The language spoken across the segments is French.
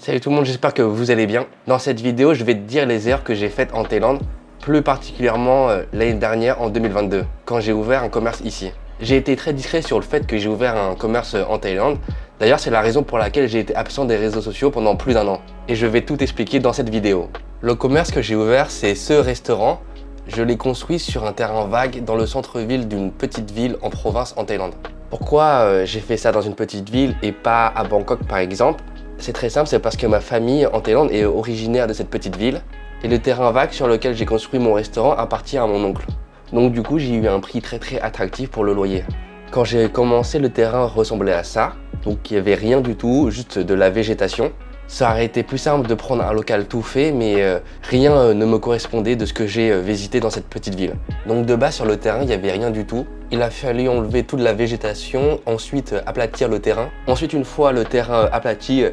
Salut tout le monde, j'espère que vous allez bien. Dans cette vidéo, je vais te dire les erreurs que j'ai faites en Thaïlande, plus particulièrement l'année dernière en 2022, quand j'ai ouvert un commerce ici. J'ai été très discret sur le fait que j'ai ouvert un commerce en Thaïlande. D'ailleurs, c'est la raison pour laquelle j'ai été absent des réseaux sociaux pendant plus d'1 an. Et je vais tout expliquer dans cette vidéo. Le commerce que j'ai ouvert, c'est ce restaurant. Je l'ai construit sur un terrain vague dans le centre-ville d'une petite ville en province en Thaïlande. Pourquoi j'ai fait ça dans une petite ville et pas à Bangkok par exemple? C'est très simple, c'est parce que ma famille en Thaïlande est originaire de cette petite ville. Et le terrain vague sur lequel j'ai construit mon restaurant appartient à mon oncle. Donc du coup, j'ai eu un prix très attractif pour le loyer. Quand j'ai commencé, le terrain ressemblait à ça. Donc il n'y avait rien du tout, juste de la végétation. Ça aurait été plus simple de prendre un local tout fait, mais rien ne me correspondait de ce que j'ai visité dans cette petite ville. Donc de base sur le terrain, il n'y avait rien du tout. Il a fallu enlever toute la végétation, ensuite aplatir le terrain. Ensuite, une fois le terrain aplati,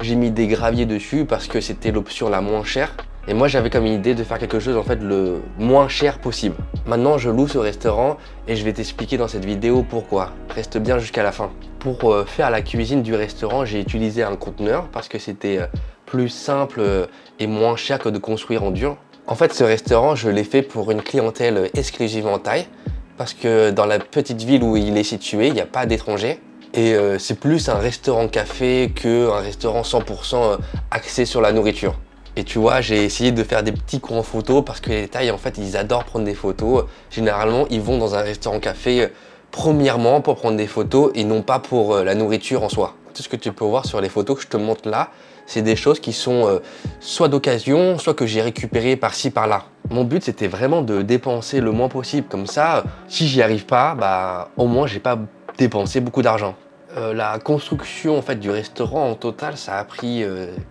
j'ai mis des graviers dessus parce que c'était l'option la moins chère. Et moi, j'avais comme idée de faire quelque chose en fait le moins cher possible. Maintenant, je loue ce restaurant et je vais t'expliquer dans cette vidéo pourquoi. Reste bien jusqu'à la fin. Pour faire la cuisine du restaurant, j'ai utilisé un conteneur parce que c'était plus simple et moins cher que de construire en dur. En fait, ce restaurant, je l'ai fait pour une clientèle exclusivement thaï parce que dans la petite ville où il est situé, il n'y a pas d'étrangers. Et c'est plus un restaurant-café qu'un restaurant 100% axé sur la nourriture. Et tu vois, j'ai essayé de faire des petits cours en photo parce que les Thaïs, en fait, ils adorent prendre des photos. Généralement, ils vont dans un restaurant-café premièrement pour prendre des photos et non pas pour la nourriture en soi. Tout ce que tu peux voir sur les photos que je te montre là, c'est des choses qui sont soit d'occasion, soit que j'ai récupérées par-ci, par-là. Mon but, c'était vraiment de dépenser le moins possible. Comme ça, si j'y arrive pas, bah, au moins, j'ai pas dépensé beaucoup d'argent. La construction en fait, du restaurant en total, ça a pris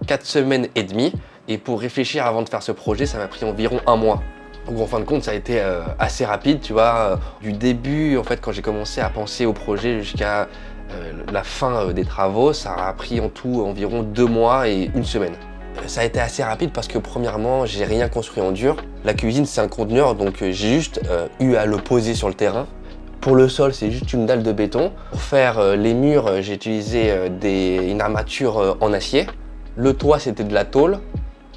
4 semaines et demie. Et pour réfléchir avant de faire ce projet, ça m'a pris environ 1 mois. Donc en fin de compte, ça a été assez rapide, tu vois. Du début, en fait, quand j'ai commencé à penser au projet jusqu'à la fin des travaux, ça a pris en tout environ 2 mois et 1 semaine. Ça a été assez rapide parce que premièrement, j'ai rien construit en dur. La cuisine, c'est un conteneur, donc j'ai juste eu à le poser sur le terrain. Pour le sol, c'est juste une dalle de béton. Pour faire les murs, j'ai utilisé une armature en acier. Le toit, c'était de la tôle.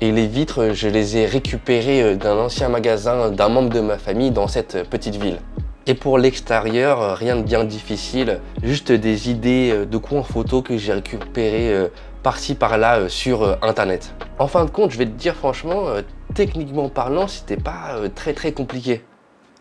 Et les vitres, je les ai récupérées d'un ancien magasin d'un membre de ma famille dans cette petite ville. Et pour l'extérieur, rien de bien difficile, juste des idées de coins photo que j'ai récupérées par-ci par-là sur internet. En fin de compte, je vais te dire franchement, techniquement parlant, c'était pas très compliqué.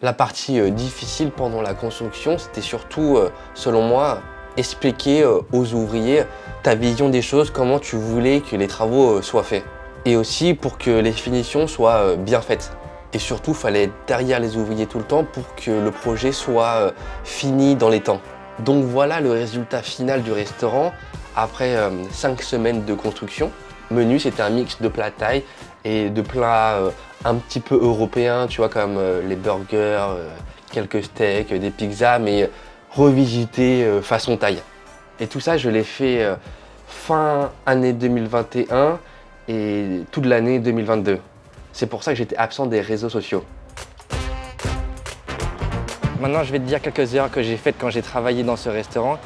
La partie difficile pendant la construction, c'était surtout, selon moi, expliquer aux ouvriers ta vision des choses, comment tu voulais que les travaux soient faits. Et aussi pour que les finitions soient bien faites. Et surtout, il fallait être derrière les ouvriers tout le temps pour que le projet soit fini dans les temps. Donc voilà le résultat final du restaurant après 5 semaines de construction. Menu, c'était un mix de plats thaï et de plats un petit peu européens, tu vois, comme les burgers, quelques steaks, des pizzas, mais revisités façon thaï. Et tout ça, je l'ai fait fin année 2021 et toute l'année 2022. C'est pour ça que j'étais absent des réseaux sociaux. Maintenant, je vais te dire quelques erreurs que j'ai faites quand j'ai travaillé dans ce restaurant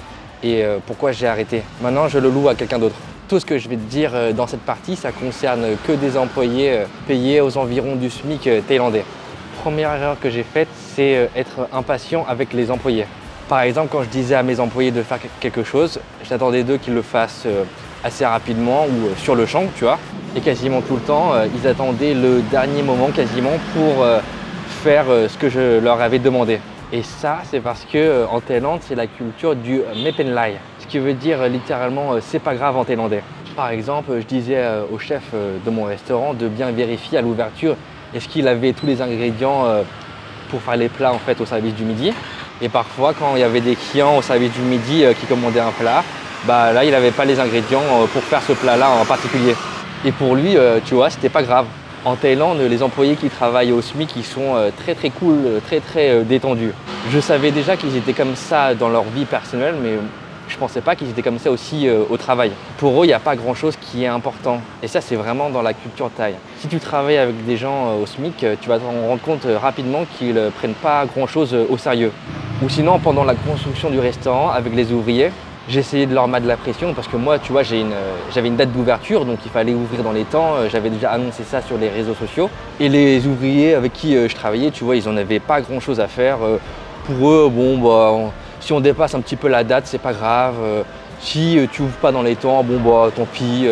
et pourquoi j'ai arrêté. Maintenant, je le loue à quelqu'un d'autre. Tout ce que je vais te dire dans cette partie, ça concerne que des employés payés aux environs du SMIC thaïlandais. Première erreur que j'ai faite, c'est être impatient avec les employés. Par exemple, quand je disais à mes employés de faire quelque chose, j'attendais d'eux qu'ils le fassent assez rapidement ou sur le champ, tu vois. Et quasiment tout le temps, ils attendaient le dernier moment quasiment pour faire ce que je leur avais demandé. Et ça, c'est parce que en Thaïlande, c'est la culture du Mepenlai, ce qui veut dire littéralement c'est pas grave en thaïlandais. Par exemple, je disais au chef de mon restaurant de bien vérifier à l'ouverture est-ce qu'il avait tous les ingrédients pour faire les plats en fait au service du midi. Et parfois, quand il y avait des clients au service du midi qui commandaient un plat, bah là, il n'avait pas les ingrédients pour faire ce plat-là en particulier. Et pour lui, tu vois, c'était pas grave. En Thaïlande, les employés qui travaillent au SMIC, ils sont très cool, très détendus. Je savais déjà qu'ils étaient comme ça dans leur vie personnelle, mais je pensais pas qu'ils étaient comme ça aussi au travail. Pour eux, il n'y a pas grand-chose qui est important. Et ça, c'est vraiment dans la culture thaï. Si tu travailles avec des gens au SMIC, tu vas te rendre compte rapidement qu'ils ne prennent pas grand-chose au sérieux. Ou sinon, pendant la construction du restaurant, avec les ouvriers, J'ai essayé de leur mettre de la pression parce que moi, tu vois, j'avais une date d'ouverture, donc il fallait ouvrir dans les temps. J'avais déjà annoncé ça sur les réseaux sociaux. Et les ouvriers avec qui je travaillais, tu vois, ils n'en avaient pas grand-chose à faire. Pour eux, bon, bah, si on dépasse un petit peu la date, c'est pas grave. Si tu ouvres pas dans les temps, bon, bah, tant pis,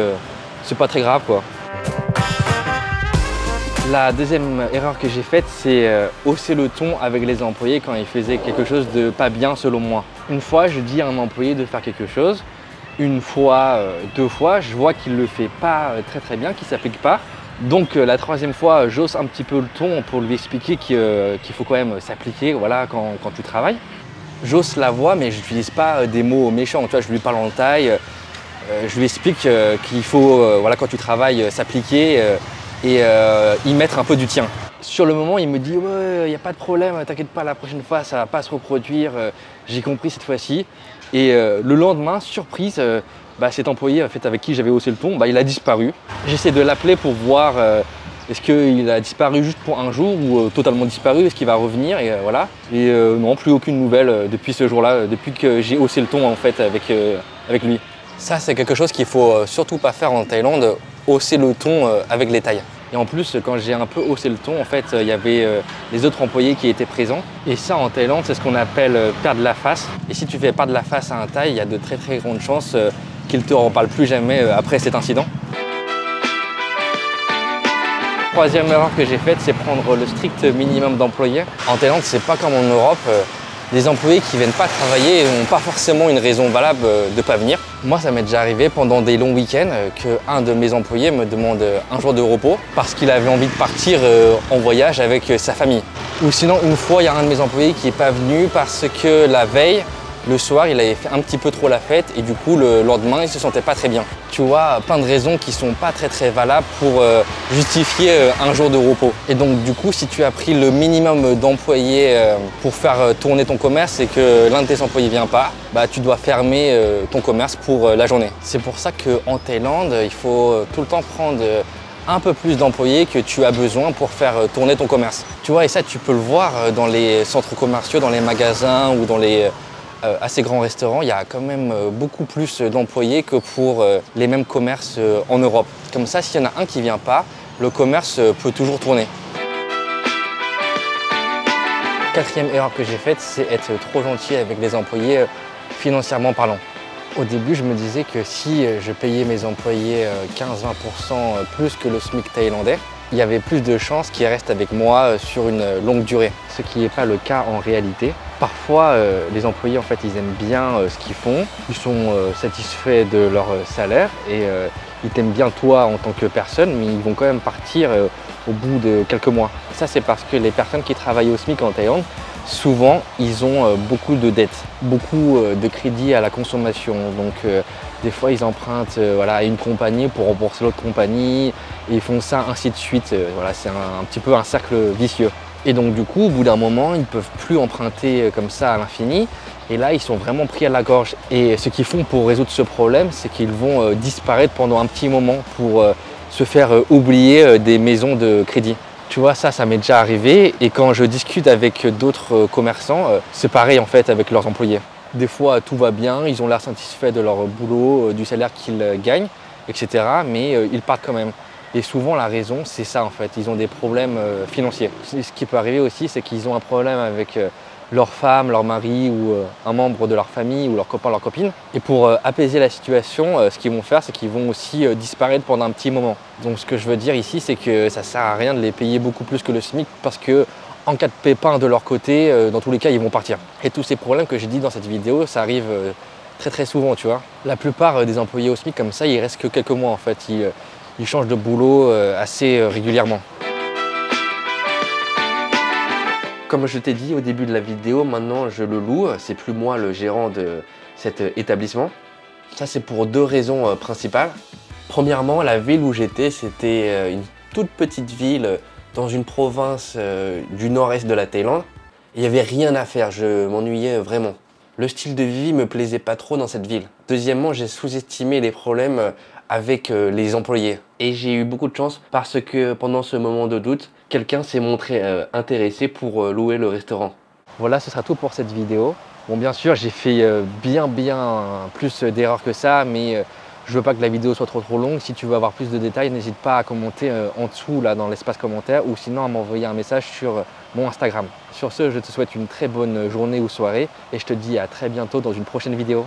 c'est pas très grave, quoi. La deuxième erreur que j'ai faite, c'est hausser le ton avec les employés quand ils faisaient quelque chose de pas bien selon moi. Une fois, je dis à un employé de faire quelque chose. Une fois, deux fois, je vois qu'il ne le fait pas très bien, qu'il ne s'applique pas. Donc la troisième fois, j'hausse un petit peu le ton pour lui expliquer qu'il faut quand même s'appliquer, voilà, quand tu travailles. J'hausse la voix, mais je n'utilise pas des mots méchants. Tu vois, je lui parle en taille, je lui explique qu'il faut, voilà, quand tu travailles, s'appliquer et y mettre un peu du tien. Sur le moment, il me dit « ouais, il n'y a pas de problème, t'inquiète pas, la prochaine fois, ça ne va pas se reproduire, j'ai compris cette fois-ci ». Et le lendemain, surprise, cet employé en fait, avec qui j'avais haussé le ton, il a disparu. J'essaie de l'appeler pour voir est-ce qu'il a disparu juste pour un jour ou totalement disparu, est-ce qu'il va revenir, et voilà. Et non, plus aucune nouvelle depuis ce jour-là, depuis que j'ai haussé le ton en fait avec lui. Ça, c'est quelque chose qu'il ne faut surtout pas faire en Thaïlande, hausser le ton avec les Thaïs. Et en plus, quand j'ai un peu haussé le ton, en fait, il y avait les autres employés qui étaient présents. Et ça, en Thaïlande, c'est ce qu'on appelle perdre la face. Et si tu fais perdre la face à un Thaï, il y a de très grandes chances qu'il ne te reparle plus jamais après cet incident. Troisième erreur que j'ai faite, c'est prendre le strict minimum d'employés. En Thaïlande, c'est pas comme en Europe. Les employés qui ne viennent pas travailler n'ont pas forcément une raison valable de ne pas venir. Moi, ça m'est déjà arrivé pendant des longs week-ends qu'un de mes employés me demande un jour de repos parce qu'il avait envie de partir en voyage avec sa famille. Ou sinon, une fois, il y a un de mes employés qui n'est pas venu parce que la veille, le soir, il avait fait un petit peu trop la fête et du coup, le lendemain, il ne se sentait pas très bien. Tu vois, plein de raisons qui ne sont pas très valables pour justifier un jour de repos. Et donc, du coup, si tu as pris le minimum d'employés pour faire tourner ton commerce et que l'un de tes employés ne vient pas, tu dois fermer ton commerce pour la journée. C'est pour ça qu'en Thaïlande, il faut tout le temps prendre un peu plus d'employés que tu as besoin pour faire tourner ton commerce. Tu vois, et ça, tu peux le voir dans les centres commerciaux, dans les magasins ou dans les assez grands restaurants, il y a quand même beaucoup plus d'employés que pour les mêmes commerces en Europe. Comme ça, s'il y en a un qui ne vient pas, le commerce peut toujours tourner. Quatrième erreur que j'ai faite, c'est être trop gentil avec les employés financièrement parlant. Au début, je me disais que si je payais mes employés 15-20% plus que le SMIC thaïlandais, il y avait plus de chances qu'ils restent avec moi sur une longue durée. Ce qui n'est pas le cas en réalité. Parfois, les employés, en fait, ils aiment bien ce qu'ils font. Ils sont satisfaits de leur salaire et ils t'aiment bien toi en tant que personne, mais ils vont quand même partir au bout de quelques mois. Ça, c'est parce que les personnes qui travaillent au SMIC en Thaïlande, souvent, ils ont beaucoup de dettes, beaucoup de crédits à la consommation. Donc, des fois, ils empruntent à une compagnie pour rembourser l'autre compagnie et ils font ça ainsi de suite. Voilà, c'est un petit peu un cercle vicieux. Et donc, du coup, au bout d'un moment, ils ne peuvent plus emprunter comme ça à l'infini. Et là, ils sont vraiment pris à la gorge. Et ce qu'ils font pour résoudre ce problème, c'est qu'ils vont disparaître pendant un petit moment pour se faire oublier des maisons de crédit. Tu vois, ça m'est déjà arrivé et quand je discute avec d'autres commerçants, c'est pareil en fait avec leurs employés. Des fois, tout va bien, ils ont l'air satisfaits de leur boulot, du salaire qu'ils gagnent, etc. Mais ils partent quand même. Et souvent, la raison, c'est ça en fait, ils ont des problèmes financiers. Ce qui peut arriver aussi, c'est qu'ils ont un problème avec leur femme, leur mari ou un membre de leur famille ou leur copain, leur copine. Et pour apaiser la situation, ce qu'ils vont faire, c'est qu'ils vont aussi disparaître pendant un petit moment. Donc ce que je veux dire ici, c'est que ça ne sert à rien de les payer beaucoup plus que le SMIC parce que en cas de pépin de leur côté, dans tous les cas, ils vont partir. Et tous ces problèmes que j'ai dit dans cette vidéo, ça arrive très souvent, tu vois. La plupart des employés au SMIC comme ça, ils restent que quelques mois en fait. Ils changent de boulot assez régulièrement. Comme je t'ai dit au début de la vidéo, maintenant je le loue, c'est plus moi le gérant de cet établissement. Ça c'est pour deux raisons principales. Premièrement, la ville où j'étais, c'était une toute petite ville dans une province du nord-est de la Thaïlande. Il n'y avait rien à faire, je m'ennuyais vraiment. Le style de vie me plaisait pas trop dans cette ville. Deuxièmement, j'ai sous-estimé les problèmes avec les employés. Et j'ai eu beaucoup de chance parce que pendant ce moment de doute, quelqu'un s'est montré intéressé pour louer le restaurant. Voilà, ce sera tout pour cette vidéo. Bon, bien sûr, j'ai fait bien plus d'erreurs que ça, mais je veux pas que la vidéo soit trop longue. Si tu veux avoir plus de détails, n'hésite pas à commenter en dessous là, dans l'espace commentaire ou sinon à m'envoyer un message sur mon Instagram. Sur ce, je te souhaite une très bonne journée ou soirée et je te dis à très bientôt dans une prochaine vidéo.